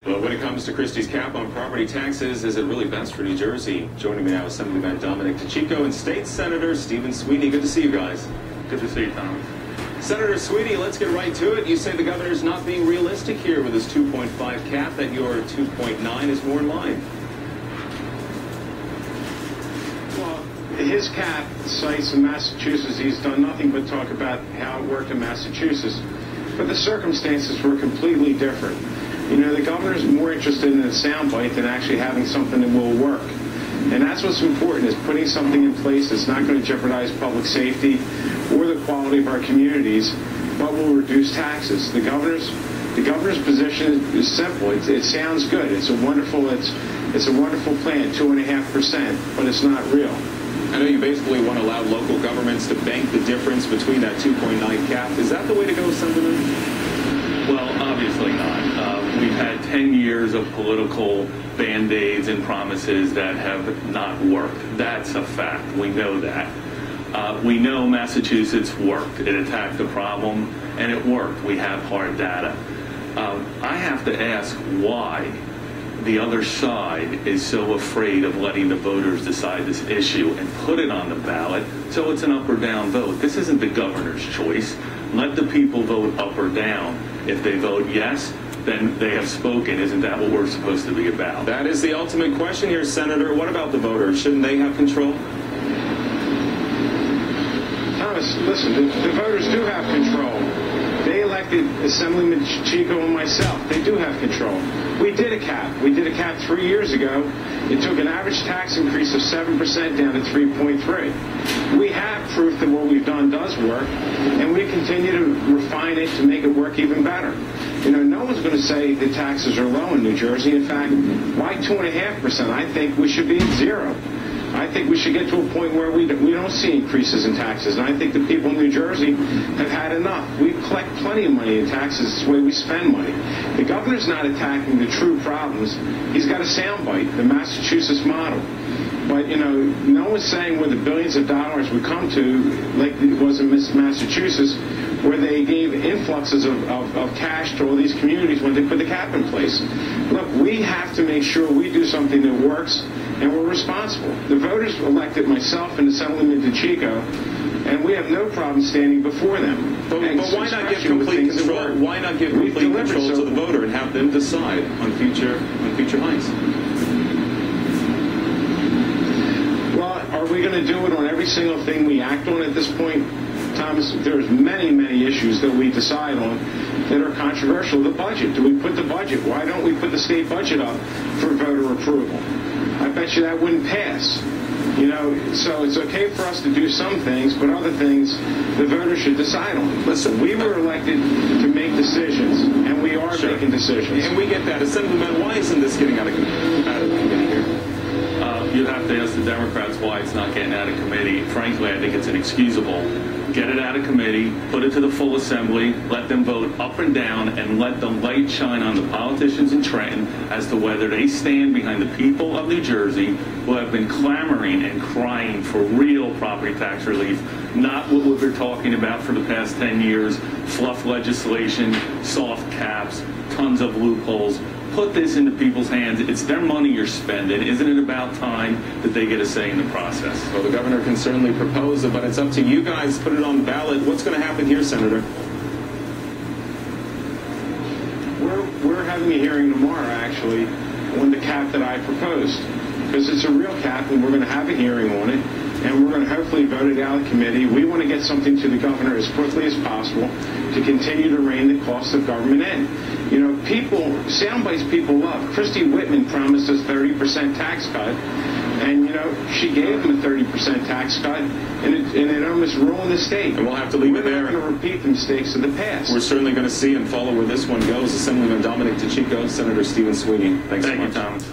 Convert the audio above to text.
Well, when it comes to Christie's cap on property taxes, is it really best for New Jersey? Joining me now is Assemblyman DiCicco and State Senator Stephen Sweeney. Good to see you guys. Good to see you, Thomas. Senator Sweeney, let's get right to it. You say the governor's not being realistic here with his 2.5 cap, that your 2.9 is more in line. Well, his cap cites in Massachusetts. He's done nothing but talk about how it worked in Massachusetts. But the circumstances were completely different. You know, the governor's more interested in a soundbite than actually having something that will work. And that's what's important, is putting something in place that's not going to jeopardize public safety or the quality of our communities, but will reduce taxes. The governor's position is simple. It sounds good. It's a wonderful plan, 2.5%, but it's not real. I know you basically want to allow local governments to bank the difference between that 2.9 cap. Is that the way to go, Assemblyman? Well, obviously not. We've had 10 years of political band-aids and promises that have not worked. That's a fact. We know that. We know Massachusetts worked. It attacked the problem, and it worked. We have hard data. I have to ask why the other side is so afraid of letting the voters decide this issue and put it on the ballot so it's an up or down vote. This isn't the governor's choice. Let the people vote up or down. If they vote yes, then they have spoken. Isn't that what we're supposed to be about? That is the ultimate question here, Senator. What about the voters? Shouldn't they have control? Thomas, listen, the voters do have control. They elected Assemblyman DiCicco and myself. They do have control. We did a cap. We did a cap 3 years ago. It took an average tax increase of 7% down to 3.3. We have proof that what we've done does work, and we continue to refine it to make it work even better. You know, no one's going to say the taxes are low in New Jersey. In fact, why 2.5%? I think we should be at 0. I think we should get to a point where we don't see increases in taxes. And I think the people in New Jersey have had enough. We collect plenty of money in taxes. It's the way we spend money. The governor's not attacking the true problems. He's got a soundbite, the Massachusetts model. But, you know, no one's saying where the billions of dollars would come to, like it was in Massachusetts, where they gave influxes of cash to all these communities when they put the cap in place. Look, we have to make sure we do something that works, and we're responsible. The voters elected myself and Assemblyman DiCicco, and we have no problem standing before them. But why not give complete control? Why not give complete control to the voter and have them decide on future hikes? Well, are we going to do it on every single thing we act on at this point? Thomas, there's many, many issues that we decide on that are controversial. The budget. Do we put the budget? Why don't we put the state budget up for voter approval? I bet you that wouldn't pass. You know, so it's okay for us to do some things, but other things the voters should decide on. Listen, we were elected to make decisions, and we are making decisions. And we get that. Assemblyman, why isn't this getting out of committee here? You'd have to ask the Democrats why it's not getting out of committee. Frankly, I think it's inexcusable. Get it out of committee, put it to the full assembly, let them vote up and down, and let the light shine on the politicians in Trenton as to whether they stand behind the people of New Jersey who have been clamoring and crying for real property tax relief, not what we've been talking about for the past 10 years, fluff legislation, soft caps, tons of loopholes. Put this into people's hands. It's their money you're spending. Isn't it about time that they get a say in the process? Well, the governor can certainly propose it, but it's up to you guys to put it on the ballot. What's going to happen here, Senator? We're having a hearing tomorrow, actually, on the cap that I proposed, because it's a real cap, and we're going to have a hearing on it, and we're going to hopefully vote it out of committee. We want to get something to the governor as quickly as possible to continue to rein the cost of government in. You know, sound bites people love. Christy Whitman promised us 30% tax cut, and, you know, she gave them a 30% tax cut, and it almost ruined the state. And we'll have to leave it there. We're not going to repeat the mistakes of the past. We're certainly going to see and follow where this one goes. Assemblyman DiCicco, Senator Stephen Sweeney. Thanks so much. Thank you, Thomas.